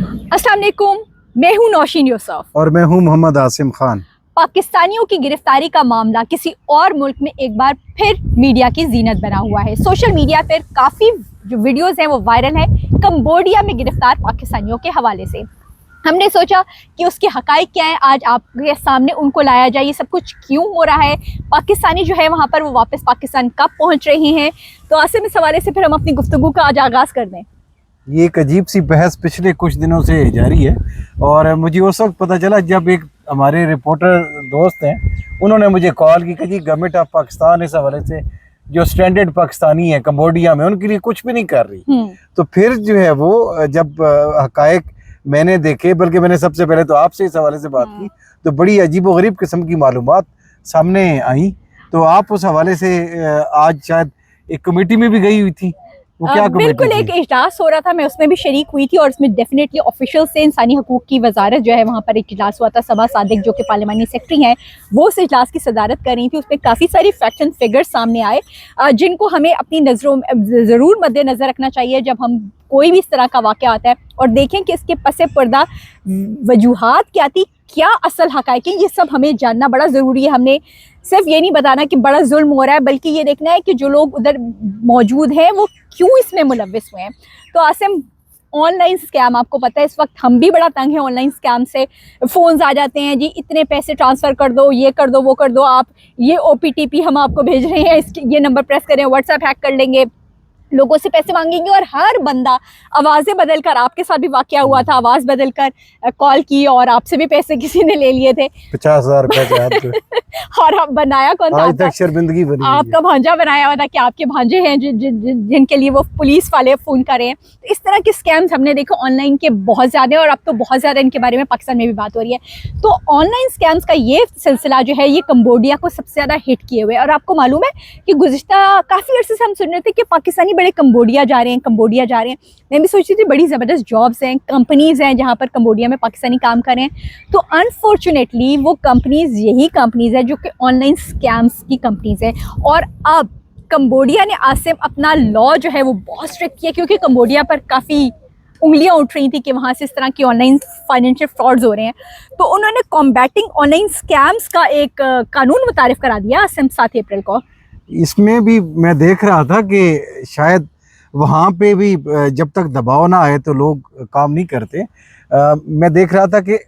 अस्सलाम वालेकुम, मैं हूं नौशीन यूसुफ और मैं हूं मोहम्मद आसिम खान। पाकिस्तानियों की गिरफ्तारी का मामला किसी और मुल्क में एक बार फिर मीडिया की जीनत बना हुआ है। सोशल मीडिया पर काफ़ी जो वीडियोस हैं वो वायरल है कंबोडिया में गिरफ्तार पाकिस्तानियों के हवाले से। हमने सोचा कि उसके हकाइक क्या है, आज आपके सामने उनको लाया जाए। ये सब कुछ क्यों हो रहा है, पाकिस्तानी जो है वहाँ पर वो वापस पाकिस्तान कब पहुँच रहे हैं। तो आसिम, इस हवाले से फिर हम अपनी गुफ्तगू का आज आगाज़ कर दें। ये एक अजीब सी बहस पिछले कुछ दिनों से जारी है और मुझे उस वक्त पता चला जब एक हमारे रिपोर्टर दोस्त हैं, उन्होंने मुझे कॉल की कि जी गवर्नमेंट ऑफ पाकिस्तान इस हवाले से जो स्टैंडर्ड पाकिस्तानी है कंबोडिया में उनके लिए कुछ भी नहीं कर रही। तो फिर जो है वो जब हकायक मैंने देखे, बल्कि मैंने सबसे पहले तो आपसे इस हवाले से बात की, तो बड़ी अजीबोगरीब किस्म की मालूमात सामने आई। तो आप उस हवाले से आज शायद एक कमेटी में भी गई हुई थी, वो क्या बिल्कुल एक इजलास हो रहा था, मैं उसमें भी शरीक हुई थी और उसमें डेफिनेटली ऑफिशियल से इंसानी हकूक की वजारत जो है वहाँ पर एक इजलास हुआ था। सबा सादिक जो कि पार्लिमानी सेक्रेटरी हैं वो उस इजलास की सदारत कर रही थी। उसमें काफ़ी सारी फैक्ट्स एंड फिगर्स सामने आए जिनको हमें अपनी नज़रों में ज़रूर मद्देनज़र रखना चाहिए जब हम कोई भी इस तरह का वाक़या आता है, और देखें कि इसके पसे पर्दा वजूहात क्या थी, क्या असल हक़ाइक़ हैं। ये सब हमें जानना बड़ा ज़रूरी है। हमने सिर्फ ये नहीं बताना कि बड़ा जुल्म हो रहा है, बल्कि ये देखना है कि जो लोग उधर मौजूद हैं वो क्यों इसमें मुलव्विस हुए हैं। तो आसिम, ऑनलाइन स्कैम, आपको पता है इस वक्त हम भी बड़ा तंग हैं ऑनलाइन स्कैम से। फ़ोन्स आ जाते हैं, जी इतने पैसे ट्रांसफ़र कर दो, ये कर दो, वो कर दो, आप ये OPTP हम आपको भेज रहे हैं, इसके ये नंबर प्रेस करें, व्हाट्सएप हैक कर लेंगे, लोगों से पैसे मांगेंगे। और हर बंदा आवाज़ें बदल कर, आपके साथ भी वाक़या हुआ था, आवाज़ बदल कर कॉल की और आपसे भी पैसे किसी ने ले लिए थे 50,000 रुपए और आप बनाया कौन था? आज तक शर्मिंदगी बनी आपका भांजा बनाया हुआ था कि आपके भांजे हैं जिनके लिए वो पुलिस वाले फ़ोन कर रहे हैं। तो इस तरह के स्कैम्स हमने देखा ऑनलाइन के बहुत ज़्यादा, और अब तो बहुत ज़्यादा इनके बारे में पाकिस्तान में भी बात हो रही है। तो ऑनलाइन स्कैम्स का ये सिलसिला जो है ये कंबोडिया को सबसे ज़्यादा हिट किए हुए। और आपको मालूम है कि गुज़िश्ता काफ़ी अर्से से हम सुन रहे थे कि पाकिस्तानी बड़े कंबोडिया जा रहे हैं, कंबोडिया जा रहे हैं। मैं भी सोच रही थी बड़ी ज़बरदस्त जॉब्स हैं, कंपनीज़ हैं जहाँ पर कंबोडिया में पाकिस्तानी काम कर रहे हैं। तो अनफॉर्चुनेटली वो कंपनीज़ यही कंपनीज़ हैं जो कि ऑनलाइन स्कैम्स की कंपनीज़ हैं। और अब कंबोडिया ने आसिम अपना लॉ जो है वो बहुत स्ट्रिक्ट किया, क्योंकि कंबोडिया पर काफ़ी उंगलियां उठ रही थी कि वहाँ से इस तरह की ऑनलाइन फाइनेंशियल फ्रॉड्स हो रहे हैं। तो उन्होंने कॉम्बैटिंग ऑनलाइन स्कैम्स का एक कानून मुतारिफ करा दिया आसिम 7 अप्रैल को। इसमें भी मैं देख रहा था कि शायद वहाँ पे भी जब तक दबाव ना आए तो लोग काम नहीं करते। मैं देख रहा था कि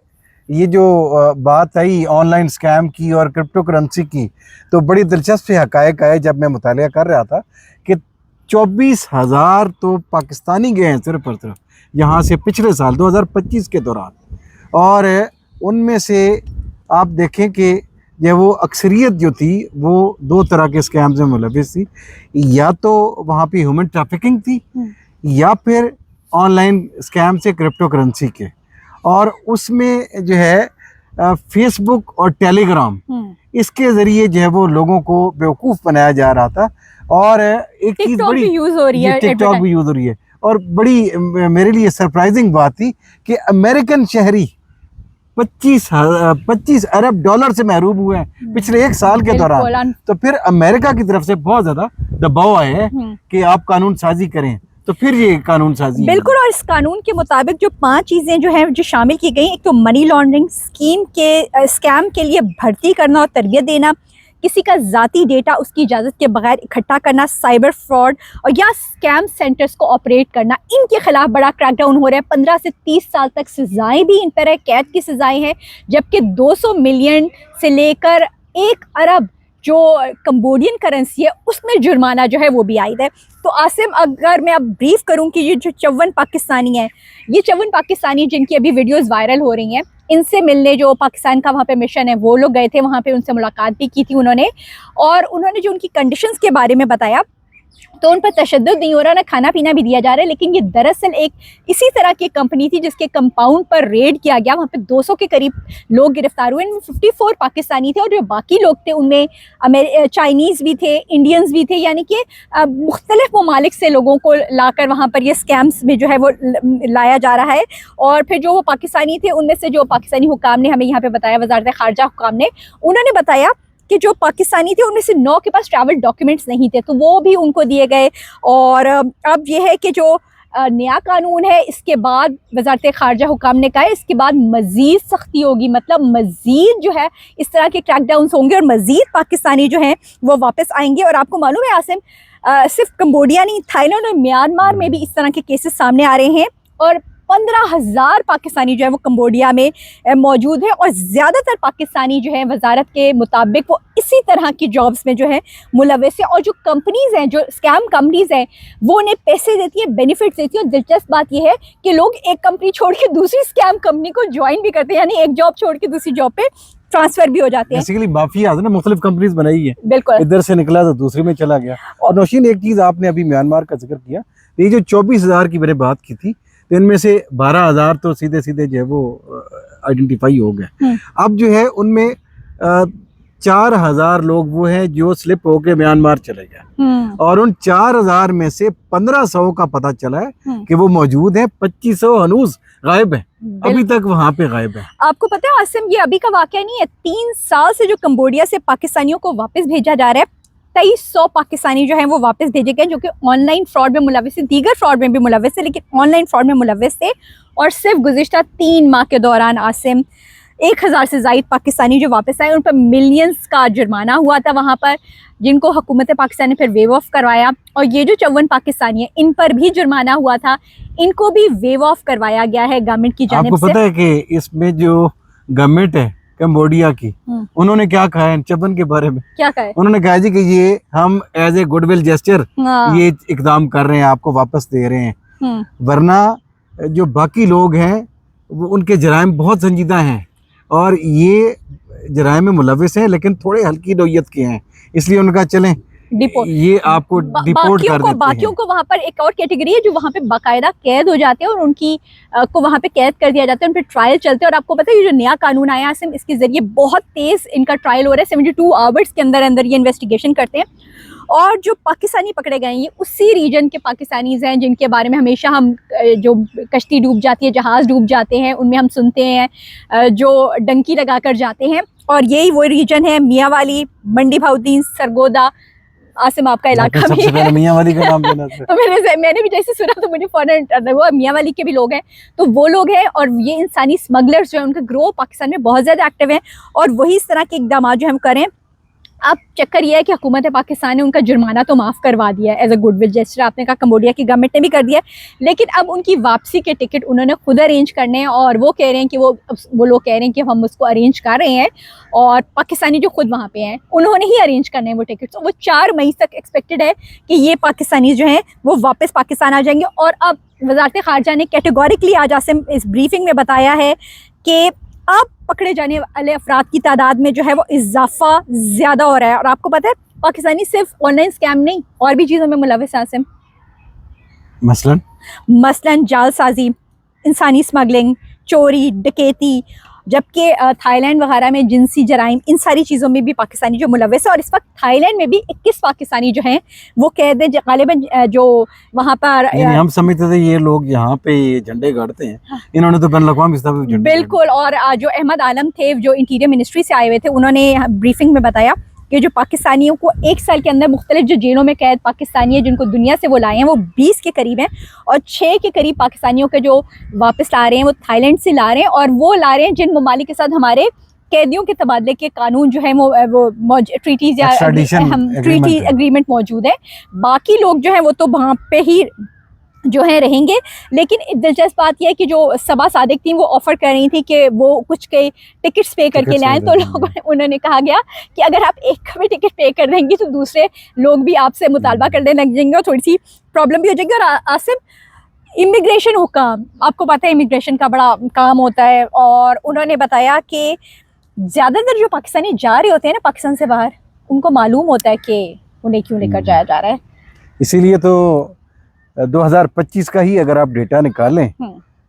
ये जो बात आई ऑनलाइन स्कैम की और क्रिप्टो करेंसी की, तो बड़ी दिलचस्प हकायक आए जब मैं मुतालिया कर रहा था कि 24,000 तो पाकिस्तानी गए हैं सिर्फ और सिर्फ यहाँ से पिछले साल 2025 के दौरान। और उनमें से आप देखें कि ये वो अक्सरियत जो थी वो 2 तरह के स्कैम्स में मुलविस थी, या तो वहाँ पे ह्यूमन ट्रैफिकिंग थी या फिर ऑनलाइन स्कैम से क्रिप्टो करेंसी के। और उसमें जो है फेसबुक और टेलीग्राम इसके ज़रिए जो है वो लोगों को बेवकूफ़ बनाया जा रहा था। और एक चीज़ बड़ी यूज़ हो रही है, टिकटॉक भी यूज़ हो रही है। और बड़ी मेरे लिए सरप्राइजिंग बात थी कि अमेरिकन शहरी 25 अरब डॉलर से महरूम हुए हैं पिछले 1 साल के दौरान। तो फिर अमेरिका की तरफ से बहुत ज़्यादा दबाव आए हैं कि आप कानून साजी करें, तो फिर ये कानून साजी बिल्कुल। और इस कानून के मुताबिक जो 5 चीज़ें जो हैं जो शामिल की गई, एक तो मनी लॉन्ड्रिंग, स्कैम के लिए भर्ती करना और तरबियत देना, किसी का ज़ाती डेटा उसकी इजाज़त के बगैर इकट्ठा करना, साइबर फ्रॉड, और या स्कैम सेंटर्स को ऑपरेट करना। इनके खिलाफ बड़ा क्रैकडाउन हो रहा है। 15 से 30 साल तक सज़ाएँ भी इन पर है, कैद की सज़ाएँ हैं, जबकि 200 मिलियन से लेकर 1 अरब जो कंबोडियन करेंसी है उसमें जुर्माना जो है वो भी आयद है। तो आसिम, अगर मैं अब ब्रीफ करूं कि ये जो 54 पाकिस्तानी हैं, ये 54 पाकिस्तानी जिनकी अभी वीडियोस वायरल हो रही हैं, इनसे मिलने जो पाकिस्तान का वहाँ पे मिशन है वो लोग गए थे, वहाँ पे उनसे मुलाकात भी की थी उन्होंने, और उन्होंने जो उनकी कंडीशंस के बारे में बताया तो उन पर तशद्दुद नहीं हो रहा, ना खाना पीना भी दिया जा रहा है। लेकिन ये दरअसल एक इसी तरह की कंपनी थी जिसके कंपाउंड पर रेड किया गया, वहाँ पे 200 के करीब लोग गिरफ्तार हुए। इनमें 54 पाकिस्तानी थे और जो बाकी लोग थे उनमें चाइनीज़ भी थे, इंडियंस भी थे, यानी कि मुख्तलिफ ममालिक से लोगों को लाकर वहाँ पर ये स्कैम्स में जो है वो लाया जा रहा है। और फिर जो वो पाकिस्तानी थे उनमें से जो पाकिस्तानी हुकाम ने हमें यहाँ पर बताया, वज़ारत ख़ारजा हुकाम ने, उन्होंने बताया कि जो पाकिस्तानी थे उनमें से 9 के पास ट्रैवल डॉक्यूमेंट्स नहीं थे, तो वो भी उनको दिए गए। और अब ये है कि जो नया कानून है, इसके बाद वजारत ख़ारजा हुकाम ने कहा है इसके बाद मज़ीद सख्ती होगी, मतलब मज़ीद जो है इस तरह के क्रैकडाउन्स होंगे और मज़ीद पाकिस्तानी जो हैं वो वापस आएंगे। और आपको मालूम है आसिम, सिर्फ कंबोडिया नहीं, थाईलैंड और म्यांमार में भी इस तरह के केसेस सामने आ रहे हैं और 15,000 पाकिस्तानी जो है वो कंबोडिया में मौजूद है और ज़्यादातर पाकिस्तानी जो है वजारत के मुताबिक वो इसी तरह की जॉब्स में जो है मुलविस है। और जो कंपनीज़ हैं, जो स्कैम कंपनीज़ हैं, वो उन्हें पैसे देती है, बेनिफिट्स देती है। और दिलचस्प बात यह है कि लोग एक कंपनी छोड़ के दूसरी स्कैम कंपनी को ज्वाइन भी करते हैं, यानी एक जॉब छोड़ के दूसरी जॉब पे ट्रांसफर भी हो जाते हैं। बेसिकली माफिया है ना, मुख्तलिफ कंपनीज बनाई है, बिल्कुल, इधर से निकला तो दूसरी में चला गया। और नौशीन, एक चीज आपने अभी म्यांमार का जिक्र किया, ये जो 24,000 की मैंने बात की थी, तो इनमें से 12,000 तो सीधे सीधे जो है वो आइडेंटिफाई हो गए। अब जो है उनमें 4,000 लोग वो हैं जो स्लिप होके म्यांमार चले गए और उन 4,000 में से 1,500 का पता चला है कि वो मौजूद है, 2,500 हनूज गायब है, अभी तक वहाँ पे गायब है। आपको पता है आसिम, ये अभी का वाकया नहीं है, 3 साल से जो कंबोडिया से पाकिस्तानियों को वापस भेजा जा रहा है, 2,300 पाकिस्तानी जो हैं वो वापस भेजे गए, जो कि ऑनलाइन फ्रॉड में मुलविस थे, दीगर फ्रॉड में भी मुलविस थे, लेकिन ऑनलाइन फ्रॉड में मुलविस थे। और सिर्फ गुज़िश्ता 3 माह के दौरान आसिम 1,000 से ज़ायद पाकिस्तानी जो वापस आए, उन पर मिलियंस का जुर्माना हुआ था वहाँ पर, जिनको हुकूमत पाकिस्तान ने फिर वेव ऑफ करवाया। और ये जो 54 पाकिस्तानी है, इन पर भी जुर्माना हुआ था, इनको भी वेव ऑफ करवाया गया है गवर्नमेंट की जानिब से। आपको पता है कि इसमें जो गवर्नमेंट है कंबोडिया की, उन्होंने क्या कहा है 54 के बारे में? क्या कहा है? उन्होंने कहा जी कि ये हम एज ए गुडविल जेस्चर ये इकदाम कर रहे हैं, आपको वापस दे रहे हैं, वरना जो बाकी लोग हैं वो उनके जराइम बहुत संजीदा हैं और ये जराइम में मुलविस हैं, लेकिन थोड़े हल्की नौयत के हैं, इसलिए उनका चलें ये आपको डिपोर्ट कर देते हैं। बाकियों को वहाँ पर एक और कैटेगरी है जो वहाँ पे बाकायदा कैद हो जाते हैं और उनकी को वहाँ पे कैद कर दिया जाता है, उन पर ट्रायल चलते हैं। और आपको पता है ये जो नया कानून आया है, इसके जरिए बहुत तेज इनका ट्रायल हो रहा है, 72 आवर्स के अंदर अंदर ये इन्वेस्टिगेशन करते हैं। और जो पाकिस्तानी पकड़े गए हैं ये उसी रीजन के पाकिस्तानीज़ हैं जिनके बारे में हमेशा हम, जो कश्ती डूब जाती है, जहाज़ डूब जाते हैं, उनमें हम सुनते हैं जो डंकी लगा कर जाते हैं। और यही वो रीजन है, मियाँ वाली, मंडी भाउद्दीन, सरगोदा, आसिम आपका इलाका भी है। मियाँ वाली का नाम लेना तो मैंने भी जैसे सुना तो मुझे फौरन वो मियाँ वाली के भी लोग हैं, तो वो लोग हैं। और ये इंसानी स्मगलर्स जो है उनका ग्रोह पाकिस्तान में बहुत ज़्यादा एक्टिव है और वही इस तरह के इकदाम जो हम करें। अब चक्कर ये है कि हुकूमत पाकिस्तान ने उनका जुर्माना तो माफ़ करवा दिया है एज अ गुडविल जेस्चर, आपने कहा कंबोडिया की गवर्नमेंट ने भी कर दिया है, लेकिन अब उनकी वापसी के टिकट उन्होंने खुद अरेंज करने हैं। और वो कह रहे हैं कि वो लोग कह रहे हैं कि हम उसको अरेंज कर रहे हैं और पाकिस्तानी जो खुद वहाँ पे हैं उन्होंने ही अरेंज करने हैं वो टिकट। तो वो 4 मई तक एक्सपेक्टेड है कि ये पाकिस्तानी जो हैं वो वापस पाकिस्तान आ जाएंगे। और अब वजारत ख़ारजा ने कैटेगोरिकली आज आसिम इस ब्रीफिंग में बताया है कि अब पकड़े जाने वाले अफराद की तादाद में जो है वो इजाफा ज़्यादा हो रहा है। और आपको पता है पाकिस्तानी सिर्फ ऑनलाइन स्कैम नहीं और भी चीज़ों में मुलविस हैं, मसलन जालसाजी, इंसानी स्मगलिंग, चोरी, डकैती, जबकि थाईलैंड वगैरह में जिनसी जराइम, इन सारी चीज़ों में भी पाकिस्तानी जो मुलविस है। और इस वक्त थाईलैंड में भी 21 पाकिस्तानी जो हैं वो कैद है, गालिबन जो वहाँ पर हम समझते थे ये लोग यहाँ पे झंडे गाड़ते हैं, हाँ। इन्होंने तो बैनुल-अक़वामी स्तर पे झंडे बिल्कुल। और जो अहमद आलम थे जो इंटीरियर मिनिस्ट्री से आए हुए थे, उन्होंने ब्रीफिंग में बताया कि जो पाकिस्तानियों को 1 साल के अंदर मुख्तलिफ जो जेलों में कैद पाकिस्तानी है जिनको दुनिया से वो लाए हैं वो 20 के करीब हैं और 6 के करीब पाकिस्तानियों के जो वापस ला रहे हैं वो थाईलैंड से ला रहे हैं। और वो ला रहे हैं जिन ममालिक के साथ हमारे कैदियों के तबादले के कानून जो है वो ट्रीटीज या ट्रीटी एग्रीमेंट मौजूद है। बाकी लोग जो हैं वो तो वहाँ पे ही जो है रहेंगे। लेकिन दिलचस्प बात यह है कि जो सबा सादिक थी वो ऑफ़र कर रही थी कि वो कुछ के टिकट्स पे करके ले आएँ, तो लोगों ने उन्होंने कहा गया कि अगर आप एक का भी टिकट पे कर देंगी तो दूसरे लोग भी आपसे मुतालबा करने लग जाएंगे और थोड़ी सी प्रॉब्लम भी हो जाएगी। और आसिम इमिग्रेशन हुकाम, आपको पता है इमिग्रेशन का बड़ा काम होता है, और उन्होंने बताया कि ज़्यादातर जो पाकिस्तानी जा रहे होते हैं ना पाकिस्तान से बाहर, उनको मालूम होता है कि उन्हें क्यों लेकर जाया जा रहा है। इसीलिए तो 2025 का ही अगर आप डेटा निकालें,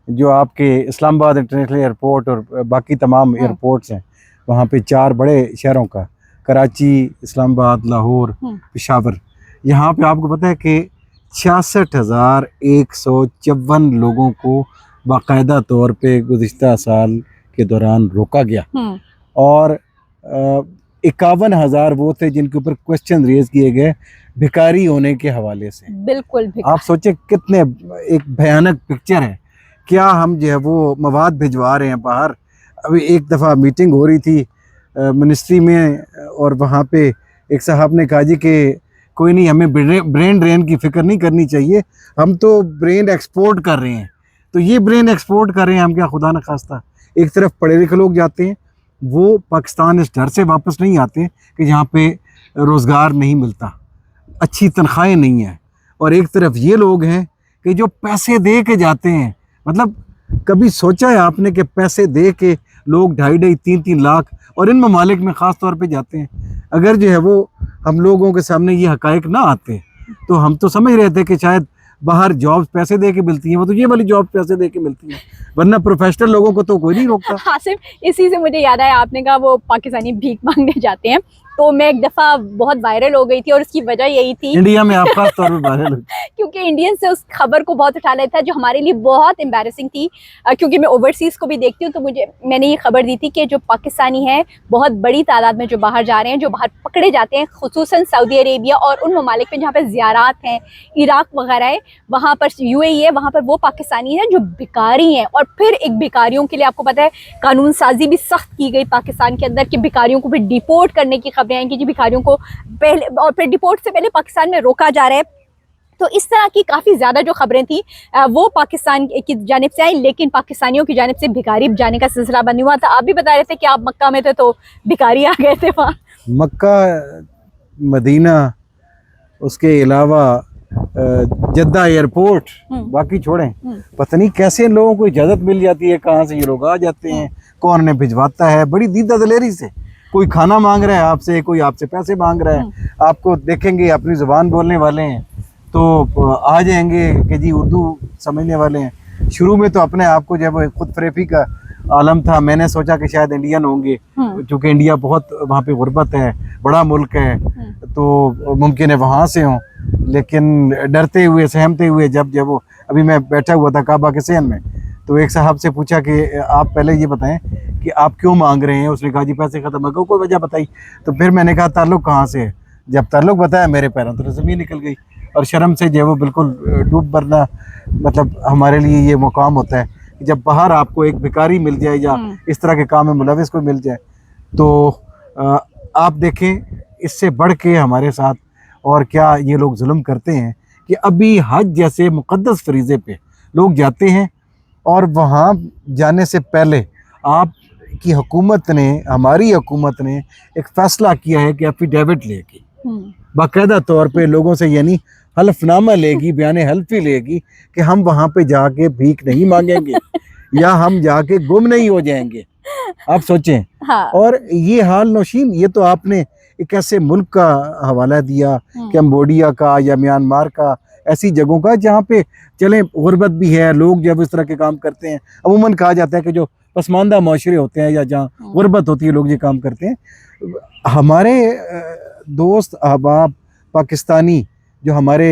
जो आपके इस्लामाबाद इंटरनेशनल एयरपोर्ट और बाकी तमाम एयरपोर्ट्स हैं, वहाँ पे 4 बड़े शहरों का, कराची, इस्लामाबाद, लाहौर, पेशावर, यहाँ पे आपको पता है कि 66,154 लोगों को बाकायदा तौर पे गुज़िश्ता साल के दौरान रोका गया और 51,000 वो थे जिनके ऊपर क्वेश्चन रेज किए गए भिखारी होने के हवाले से। बिल्कुल आप सोचे कितने एक भयानक पिक्चर है। क्या हम जो है वो मवाद भिजवा रहे हैं बाहर। अभी एक दफ़ा मीटिंग हो रही थी मिनिस्ट्री में, और वहाँ पे एक साहब ने कहा जी कि कोई नहीं, हमें ब्रेन ड्रेन की फ़िक्र नहीं करनी चाहिए, हम तो ब्रेन एक्सपोर्ट कर रहे हैं। तो ये ब्रेन एक्सपोर्ट कर रहे हैं हम क्या, खुदा न खास्ता। एक तरफ पढ़े लिखे लोग जाते हैं, वो पाकिस्तान इस डर से वापस नहीं आते कि यहाँ पे रोज़गार नहीं मिलता, अच्छी तनख्वाहें नहीं हैं, और एक तरफ ये लोग हैं कि जो पैसे दे के जाते हैं। मतलब कभी सोचा है आपने कि पैसे दे के लोग 2.5-3 लाख, और इन ममालिक में ख़ास तौर पे जाते हैं। अगर जो है वो हम लोगों के सामने ये हकायक ना आते तो हम तो समझ रहे थे कि शायद बाहर जॉब्स पैसे दे के मिलती हैं, वो तो ये वाली जॉब पैसे दे के मिलती हैं, वरना प्रोफेशनल लोगों को तो कोई नहीं रोकता। हासिम, इसी से मुझे याद आया, आपने कहा वो पाकिस्तानी भीख मांगने जाते हैं, तो मैं एक दफ़ा बहुत वायरल हो गई थी, और उसकी वजह यही थी इंडिया में आप खास तौर पर वायरल क्योंकि इंडियन से उस खबर को बहुत उठा लेता है, जो हमारे लिए बहुत एम्बैरेसिंग थी। क्योंकि मैं ओवरसीज़ को भी देखती हूँ, तो मैंने ये खबर दी थी कि जो पाकिस्तानी हैं बहुत बड़ी तादाद में जो बाहर जा रहे हैं, जो बाहर पकड़े जाते हैं, खुसूसन सऊदी अरेबिया और उन ममालिक में जहाँ पर ज़ियारात हैं, इराक वगैरह है, वहाँ पर UAE है, वहाँ पर वो पाकिस्तानी हैं जो भिखारी हैं। और फिर एक भिखारियों के लिए आपको पता है कानून साजी भी सख्त की गई पाकिस्तान के अंदर, कि भिखारियों को फिर डिपोर्ट करने की खबरें आई कि जी भिखारियों को पहले, और फिर डिपोर्ट से पहले पाकिस्तान में रोका जा रहा है। तो इस तरह की काफ़ी ज़्यादा जो खबरें थी वो पाकिस्तान की जानिब से आई, लेकिन पाकिस्तानियों की जानिब से भिखारी जाने का सिलसिला बंद हुआ था। आप भी बता रहे थे कि आप मक्का में थे तो भिखारी आ गए थे वहाँ। मक्का, मदीना, उसके अलावा जद्दा एयरपोर्ट, बाकी छोड़ें, पता नहीं कैसे इन लोगों को इजाज़त मिल जाती है, कहाँ से ये लोग आ जाते हैं, कौन इन्हें भिजवाता है, बड़ी दीदा दलेरी से। कोई खाना मांग रहा है आपसे, कोई आपसे पैसे मांग रहा है, आपको देखेंगे अपनी ज़ुबान बोलने वाले हैं तो आ जाएंगे कि जी उर्दू समझने वाले हैं। शुरू में तो अपने आप को जब खुद फरेबी का आलम था, मैंने सोचा कि शायद इंडियन होंगे, क्योंकि इंडिया बहुत वहाँ पे गुर्बत है, बड़ा मुल्क है, तो मुमकिन है वहाँ से हों। लेकिन डरते हुए सहमते हुए जब वो, अभी मैं बैठा हुआ था काबा के सहन में, तो एक साहब से पूछा कि आप पहले ये बताएं कि आप क्यों मांग रहे हैं। उसने कहा जी पैसे ख़त्म हो गए। कोई वजह बताई। तो फिर मैंने कहा ताल्लुक़ कहाँ से है। जब ताल्लुक़ बताया मेरे पैरों तो ज़मीन निकल गई, और शर्म से जो है वो बिल्कुल डूब मरना। मतलब हमारे लिए ये मुकाम होता है कि जब बाहर आपको एक भिखारी मिल जाए या इस तरह के काम में मुलविस कोई मिल जाए, तो आप देखें इससे बढ़ के हमारे साथ और क्या ये लोग जुल्म करते हैं कि अभी हज जैसे मुक़द्दस फरीज़े पे लोग जाते हैं, और वहाँ जाने से पहले आपकी हुकूमत ने, हमारी हुकूमत ने एक फ़ैसला किया है कि एफिडेविट लेगी, बाकायदा तौर पे लोगों से, यानी हल्फनामा लेगी, बयान हल्फी लेगी कि हम वहाँ पे जाके भीख नहीं मांगेंगे या हम जाके गुम नहीं हो जाएंगे। आप सोचें। हाँ। और ये हाल नौशीन, ये तो आपने एक ऐसे मुल्क का हवाला दिया, कैम्बोडिया का या म्यांमार का, ऐसी जगहों का जहाँ पे चलें गुर्बत भी है, लोग जब इस तरह के काम करते हैं, अमूमन कहा जाता है कि जो पसमानदा माशरे होते हैं या जहाँ गुर्बत होती है लोग ये काम करते हैं। हमारे दोस्त अहबाब पाकिस्तानी जो हमारे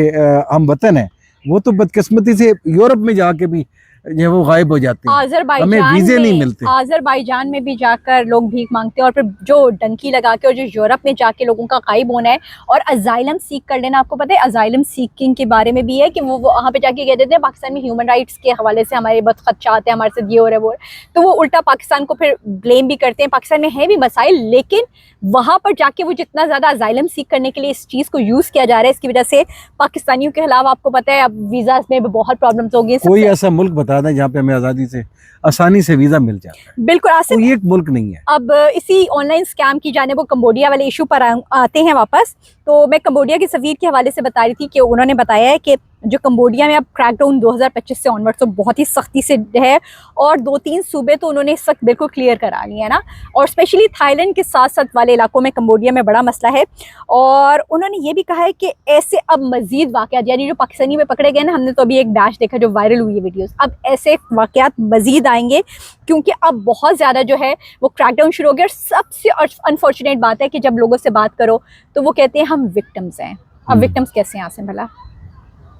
हम वतन हैं, वो तो बदकिस्मती से यूरोप में जाके भी जो वो गायब हो जाते हैं, हमें वीज़े नहीं मिलते। आज़रबाईजान में भी जाकर लोग भीख मांगते हैं, और फिर जो डंकी लगा के और जो यूरोप में जाके लोगों का गायब होना है और अजाइलम सीख कर लेना। आपको पता है अजाइलम सीकिंग के बारे में भी है कि वो वहाँ पे जाके कह देते हैं पाकिस्तान में ह्यूमन राइट्स के हवाले से हमारे बहुत खदशात हैं, हमारे साथ ये हो रहा है वो, तो वो उल्टा पाकिस्तान को फिर ब्लेम भी करते हैं। पाकिस्तान में है भी मसाइल, लेकिन वहाँ पर जाके वो जितना ज़्यादा अजाइलम सीख करने के लिए इस चीज़ को यूज़ किया जा रहा है, इसकी वजह से पाकिस्तानियों के खिलाफ आपको पता है अब वीज़ा में बहुत प्रॉब्लम्स होगी। कोई ऐसा मुल्क बता दें जहाँ पे हमें आज़ादी से आसानी से वीज़ा मिल जाता है। बिल्कुल आसिफ, कोई एक मुल्क नहीं है। अब इसी ऑनलाइन स्कैम की जाने वो कंबोडिया वाले इशू पर आते हैं वापस। तो मैं कंबोडिया के सफीर के हवाले से बता रही थी कि उन्होंने बताया है कि जो कंबोडिया में अब क्रैकडाउन 2025 से ऑनवर्ड तो बहुत ही सख्ती से है, और 2-3 सूबे तो उन्होंने इस वक्त बिल्कुल क्लियर करा लिए है ना, और स्पेशली थाईलैंड के साथ साथ वाले इलाकों में कंबोडिया में बड़ा मसला है। और उन्होंने ये भी कहा है कि ऐसे अब मज़ीद वाक़यात, यानी जो पाकिस्तानी में पकड़े गए ना, हमने तो अभी एक डैश देखा जो वायरल हुई है वीडियोज़, अब ऐसे वाक़यात मज़ीद आएंगे, क्योंकि अब बहुत ज़्यादा जो है वो क्रैकडाउन शुरू हो गया। और सबसे अनफॉर्चुनेट बात है कि जब लोगों से बात करो तो वो कहते हैं हम विक्टिम्स हैं। अब विक्टिम्स कैसे हैं आसिम भला?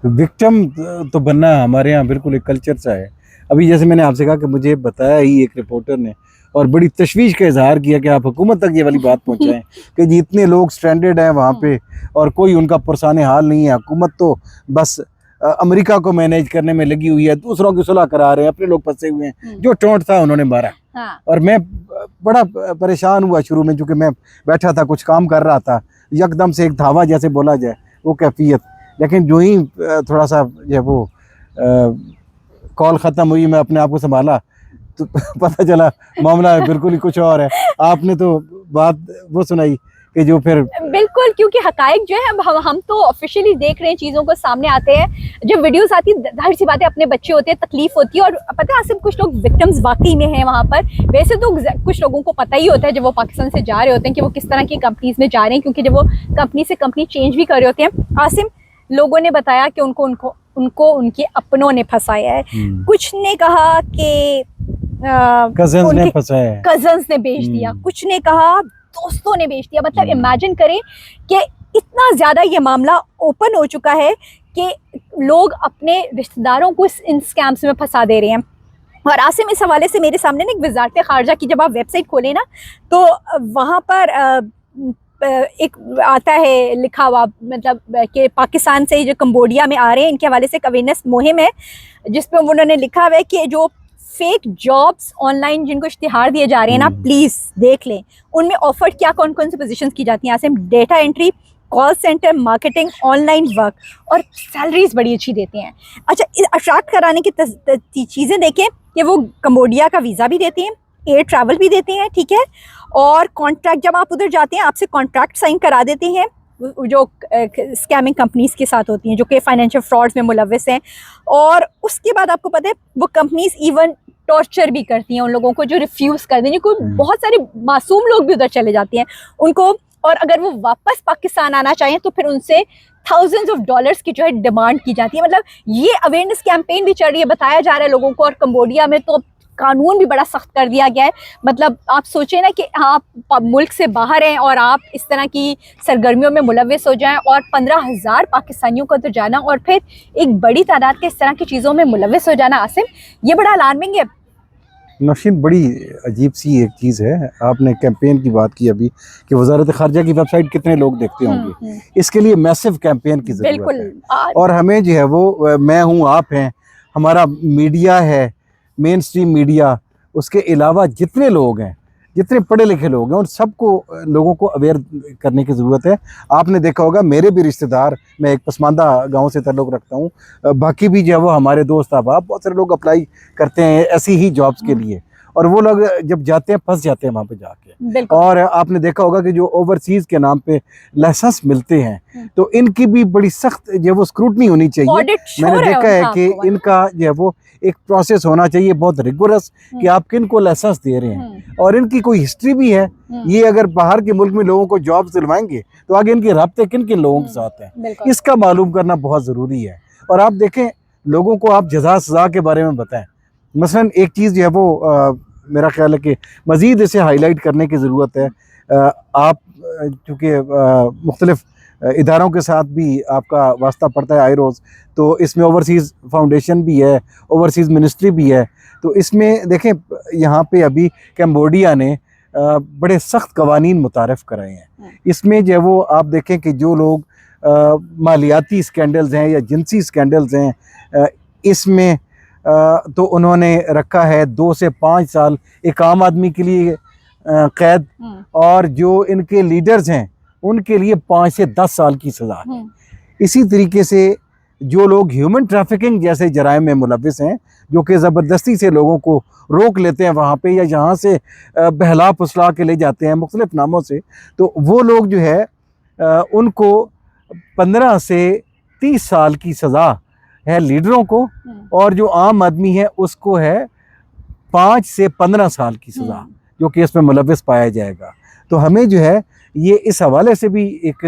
विक्टिम तो बनना हमारे यहाँ बिल्कुल एक कल्चर सा है। अभी जैसे मैंने आपसे कहा कि मुझे बताया ही एक रिपोर्टर ने, और बड़ी तशवीश का इजहार किया कि आप हुकूमत तक ये वाली बात पहुँचाएँ कि जी इतने लोग स्ट्रैंडेड हैं वहाँ पे और कोई उनका पुरसाने हाल नहीं है। हुकूमत तो बस अमेरिका को मैनेज करने में लगी हुई है, दूसरों की सुलह करा रहे हैं, अपने लोग फंसे हुए हैं। जो टोंट था उन्होंने मारा। हाँ। और मैं बड़ा परेशान हुआ शुरू में, क्योंकि मैं बैठा था कुछ काम कर रहा था, यकदम से एक धावा जैसे बोला जाए वो कैफियत। लेकिन जो ही थोड़ा सा जो है वो कॉल ख़त्म हुई, मैं अपने आप को संभाला तो पता चला मामला बिल्कुल ही कुछ और है। आपने तो बात वो सुनाई कि जो फिर बिल्कुल, क्योंकि हकाइक जो है हम तो ऑफिशियली देख रहे हैं, चीज़ों को सामने आते हैं। जब वीडियोस आती है, जाहिर सी बात है अपने बच्चे होते हैं, तकलीफ होती है। और पता है आसिम, कुछ लोग विक्टिम्स वाकई में हैं वहाँ पर। वैसे तो कुछ लोगों को पता ही होता है जब वो पाकिस्तान से जा रहे होते हैं कि वो किस तरह की कंपनीज में जा रहे हैं, क्योंकि जब वो कंपनी से कंपनी चेंज भी कर रहे होते हैं। आसिम, लोगों ने बताया कि उनको उनके अपनों ने फंसाया है। कुछ ने कहा कि कजन्स ने फंसाया है, कजन्स ने बेच दिया, कुछ ने कहा दोस्तों ने बेच दिया। मतलब इमेजिन करें कि इतना ज़्यादा ये मामला ओपन हो चुका है कि लोग अपने रिश्तेदारों को इन स्कैम्स में फंसा दे रहे हैं। और आसिम, इस हवाले से मेरे सामने ना एक वज़ारत ख़ारजा की जब आप वेबसाइट खोलें ना, तो वहाँ पर एक आता है लिखा हुआ, मतलब कि पाकिस्तान से जो कंबोडिया में आ रहे हैं, इनके हवाले से एक अवेयरनेस मुहिम है जिस पर उन्होंने लिखा हुआ है कि जो फेक जॉब्स ऑनलाइन जिनको इश्तिहार दिए जा रहे हैं ना, प्लीज़ देख लें उनमें ऑफर क्या कौन कौन सी पोजीशंस की जाती हैं। Asim, data entry, call centre, marketing, online work, और सैलरीज बड़ी अच्छी देते हैं। अच्छा, अट्रैक्ट कराने की चीज़ें देखें कि वो कंबोडिया का वीज़ा भी देते हैं, एयर ट्रैवल भी देते हैं, ठीक है। और कॉन्ट्रैक्ट, जब आप उधर जाते हैं आपसे कॉन्ट्रैक्ट साइन करा देते हैं जो स्कैमिंग कंपनीज के साथ होती हैं, जो कि फाइनेंशियल फ्रॉड्स में मुलव्वस हैं। और उसके बाद आपको पता है वो कंपनीज इवन टॉर्चर भी करती हैं उन लोगों को जो रिफ्यूज़ कर दें। कोई बहुत सारे मासूम लोग भी उधर चले जाते हैं उनको, और अगर वो वापस पाकिस्तान आना चाहें तो फिर उनसे थाउजेंड्स ऑफ डॉलर्स की जो है डिमांड की जाती है। मतलब ये अवेयरनेस कैंपेन भी चल रही है, बताया जा रहा है लोगों को। और कंबोडिया में तो कानून भी बड़ा सख्त कर दिया गया है। मतलब आप सोचें ना कि आप मुल्क से बाहर हैं और आप इस तरह की सरगर्मियों में मुलव्वस हो जाएं, और 15,000 पाकिस्तानियों को तो जाना, और फिर एक बड़ी तादाद के इस तरह की चीज़ों में मुलव्वस हो जाना। आसिम, ये बड़ा अलार्मिंग है। नौशीन, बड़ी अजीब सी एक चीज़ है। आपने कैंपेन की बात की अभी कि वजारत ख़ारजा की वेबसाइट कितने लोग देखते होंगे। इसके लिए मैसिव कैंपेन की ज़रूरत है। और हमें जो है वो, मैं हूँ, आप हैं, हमारा मीडिया है, मेन स्ट्रीम मीडिया, उसके अलावा जितने लोग हैं, जितने पढ़े लिखे लोग हैं, उन सबको लोगों को अवेयर करने की ज़रूरत है। आपने देखा होगा मेरे भी रिश्तेदार, मैं एक पसमानदा गांव से ताल्लुक़ रखता हूँ, बाकी भी जो है वो हमारे दोस्त अहबाब, बहुत सारे लोग अप्लाई करते हैं ऐसी ही जॉब्स के लिए, और वो लोग जब जाते हैं फंस जाते हैं वहाँ पे जाके। और आपने देखा होगा कि जो ओवरसीज़ के नाम पे लाइसेंस मिलते हैं, तो इनकी भी बड़ी सख्त जो है वो स्क्रूटनी होनी चाहिए। मैंने देखा है कि इनका जो है वो एक प्रोसेस होना चाहिए बहुत रिगोरस कि आप किन को लाइसेंस दे रहे हैं, और इनकी कोई हिस्ट्री भी है। ये अगर बाहर के मुल्क में लोगों को जॉब दिलवाएंगे तो आगे इनके राब्ते किन किन लोगों के साथ हैं, इसका मालूम करना बहुत ज़रूरी है। और आप देखें, लोगों को आप जज़ा सज़ा के बारे में बताएं। मसलन एक चीज़ जो है वो मेरा ख्याल है कि मज़ीद इसे हाईलाइट करने की ज़रूरत है। आप चूँकि मुख्तलिफ़ इदारों के साथ भी आपका वास्ता पड़ता है आए रोज़, तो इसमें ओवरसीज़ फाउंडेशन भी है, ओवरसीज़ मिनिस्ट्री भी है। तो इसमें देखें, यहाँ पे अभी कंबोडिया ने बड़े सख्त कवानीन मुतारफ़ कराए हैं। इसमें जो है वो आप देखें कि जो लोग मालियाती स्कैंडल्स हैं या जिनसी स्कैंडल्स हैं, इसमें तो उन्होंने रखा है 2 से 5 साल एक आम आदमी के लिए कैद, और जो इनके लीडर्स हैं उनके लिए 5 से 10 साल की सज़ा है। इसी तरीके से जो लोग ह्यूमन ट्रैफिकिंग जैसे जराइम में मुलव्वस हैं, जो कि ज़बरदस्ती से लोगों को रोक लेते हैं वहाँ पे, या यहाँ से बहला फुसला के ले जाते हैं मुख्तलिफ़ नामों से, तो वो लोग जो है उनको 15 से 30 साल की सज़ा है लीडरों को, और जो आम आदमी है उसको है 5 से 15 साल की सज़ा, जो कि इसमें मुलव्वस पाया जाएगा। तो हमें जो है ये इस हवाले से भी एक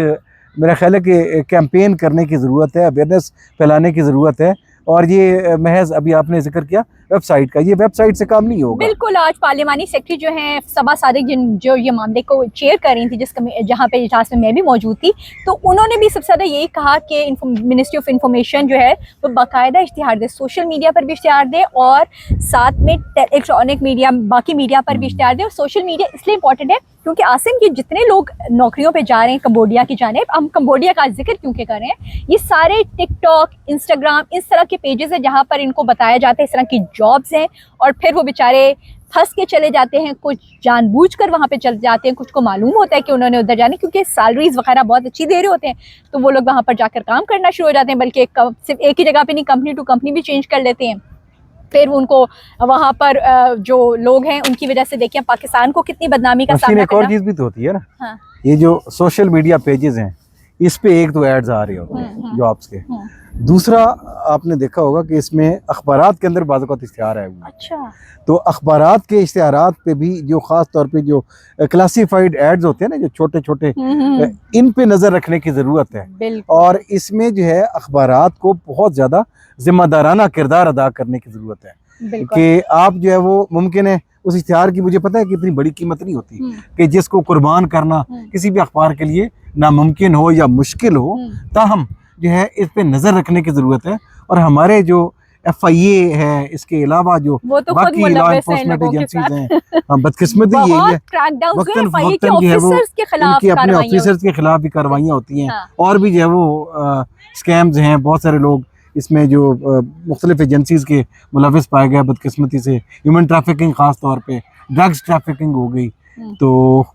मेरा ख्याल है कि कैंपेन करने की ज़रूरत है, अवेयरनेस फैलाने की ज़रूरत है। और ये महज अभी आपने जिक्र किया वेबसाइट का। ये वेबसाइट से काम नहीं होगा। बिल्कुल, आज पार्लियामानी सेक्रेटरी जो हैं सबा सादिक जो ये मामले को चेयर कर रही थी, जहाँ पे इजलास में मैं भी मौजूद थी, तो उन्होंने भी सबसे ज़्यादा यही कहा कि मिनिस्ट्री ऑफ इंफॉर्मेशन जो है वो बाकायदा इश्तिहार दे, सोशल मीडिया पर भी इश्तिहार दे और साथ में इलेक्ट्रॉनिक मीडिया, बाकी मीडिया पर भी इश्तिहार दे। और सोशल मीडिया इसलिए इंपॉर्टेंट है क्योंकि आसिम के जितने लोग नौकरियों पे जा रहे हैं कंबोडिया की जानिब, हम कंबोडिया का जिक्र क्योंकि कर रहे हैं, ये सारे टिकटॉक, इंस्टाग्राम, इस तरह के पेजेस हैं जहाँ पर इनको बताया जाता है इस तरह की जॉब्स हैं, और फिर वो बेचारे फंस के चले जाते हैं। कुछ जानबूझकर वहाँ पे चले जाते हैं, कुछ को मालूम होता है कि उन्होंने उधर जाने, क्योंकि सैलरीज वगैरह बहुत अच्छी दे रहे होते हैं, तो वो लोग वहाँ पर जाकर काम करना शुरू हो जाते हैं, बल्कि सिर्फ एक ही जगह पे नहीं, कंपनी टू कंपनी भी चेंज कर लेते हैं। फिर उनको वहाँ पर जो लोग हैं उनकी वजह से देखिए पाकिस्तान को कितनी बदनामी का सामना एक और चीज़ भी तो होती है ना। हाँ। ये जो सोशल मीडिया पेजेस हैं, इस पे एक दो एड्स आ रहे होते हैं जॉब्स के। दूसरा, आपने देखा होगा कि इसमें अखबारात के अंदर बाज़-औक़ात इश्तिहार है। अच्छा। तो अखबारात के इश्तिहारात पे भी जो ख़ास तौर पे जो क्लासिफाइड एड्स होते हैं ना, जो छोटे छोटे, इन पे नज़र रखने की ज़रूरत है। और इसमें जो है अखबारात को बहुत ज़्यादा ज़िम्मेदाराना किरदार अदा करने की ज़रूरत है कि आप जो है वो, मुमकिन है उस इश्तिहार की, मुझे पता है कि इतनी बड़ी कीमत नहीं होती कि जिसको कुर्बान करना किसी भी अखबार के लिए नामुमकिन हो या मुश्किल हो, ताहम जो है इस पे नज़र रखने की ज़रूरत है। और हमारे जो FIA है, इसके अलावा जो तो बाकी लॉ एनफोर्समेंट एजेंसीज हैं, बदकिस्मती यही है, वक्तन फवक्तन जो है वो इनके अपने ऑफिसर्स के खिलाफ भी कार्रवाइयाँ होती हैं। और भी जो है वो स्कैम्स हैं, बहुत सारे लोग इसमें जो मुख्तलिफ एजेंसीज के मुलविस पाए गए बदकिस्मती से। ह्यूमन ट्रैफिकिंग, ख़ास तौर पे ड्रग्स ट्रैफिकिंग हो गई। तो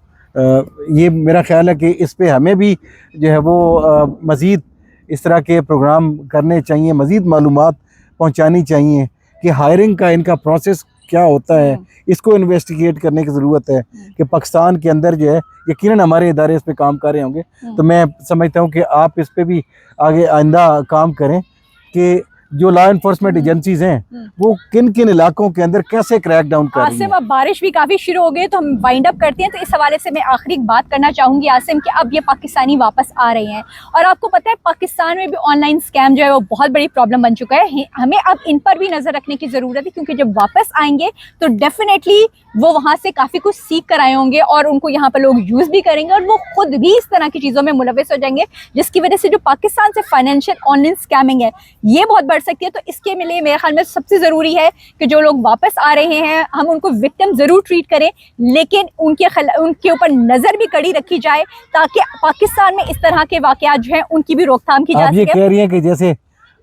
ये मेरा ख्याल है कि इस पे हमें भी जो है वो मज़ीद इस तरह के प्रोग्राम करने चाहिए, मज़ीद मालूमात पहुंचानी चाहिए कि हायरिंग का इनका प्रोसेस क्या होता है, इसको इन्वेस्टिगेट करने की ज़रूरत है कि पाकिस्तान के अंदर जो है, यकीनन हमारे इदारे इस पे काम कर रहे होंगे। तो मैं समझता हूँ कि आप इस पे भी आगे आइंदा काम करें कि जो लॉ एनफोर्समेंट एजेंसीज हैं वो किन किन इलाकों के अंदर कैसे क्रैक डाउन कर रही हैं। आसिम, अब बारिश भी काफ़ी शुरू हो गई, तो हम वाइंड अप करते हैं। तो इस हवाले से मैं आखिरी बात करना चाहूँगी आसिम कि अब ये पाकिस्तानी वापस आ रहे हैं, और आपको पता है पाकिस्तान में भी ऑनलाइन स्कैम जो है वो बहुत बड़ी प्रॉब्लम बन चुका है। हमें अब इन पर भी नज़र रखने की ज़रूरत है, क्योंकि जब वापस आएंगे तो डेफिनेटली वो वहाँ से काफ़ी कुछ सीख कर आए होंगे और उनको यहाँ पर लोग यूज़ भी करेंगे, और वो खुद भी इस तरह की चीज़ों में मुलविस हो जाएंगे, जिसकी वजह से जो पाकिस्तान से फाइनेंशियल ऑनलाइन स्कैमिंग है ये बहुत बढ़ सकती है। तो इसके लिए मेरे ख्याल में सबसे ज़रूरी है कि जो लोग वापस आ रहे हैं हम उनको विक्टिम ज़रूर ट्रीट करें, लेकिन उनके ऊपर नज़र भी कड़ी रखी जाए, ताकि पाकिस्तान में इस तरह के वाक़यात जो हैं उनकी भी रोकथाम की जा सके। आप ये कह रही हैं कि जैसे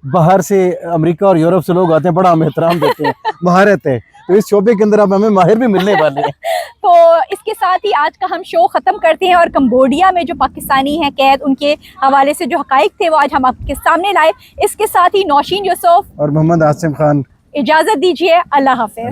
बाहर से अमेरिका और यूरोप से लोग आते हैं, बड़ा हमें एहतराम देते हैं, महारत है, तो इस शोबे के अंदर अब हमें माहिर भी मिलने वाले हैं। तो इसके साथ ही आज का हम शो ख़त्म करते हैं, और कंबोडिया में जो पाकिस्तानी हैं कैद, उनके हवाले से जो हकाइक थे वो आज हम आपके सामने लाए। इसके साथ ही नौशीन यूसुफ और मोहम्मद आसिम खान, इजाज़त दीजिए। अल्लाह हाफ़िज़।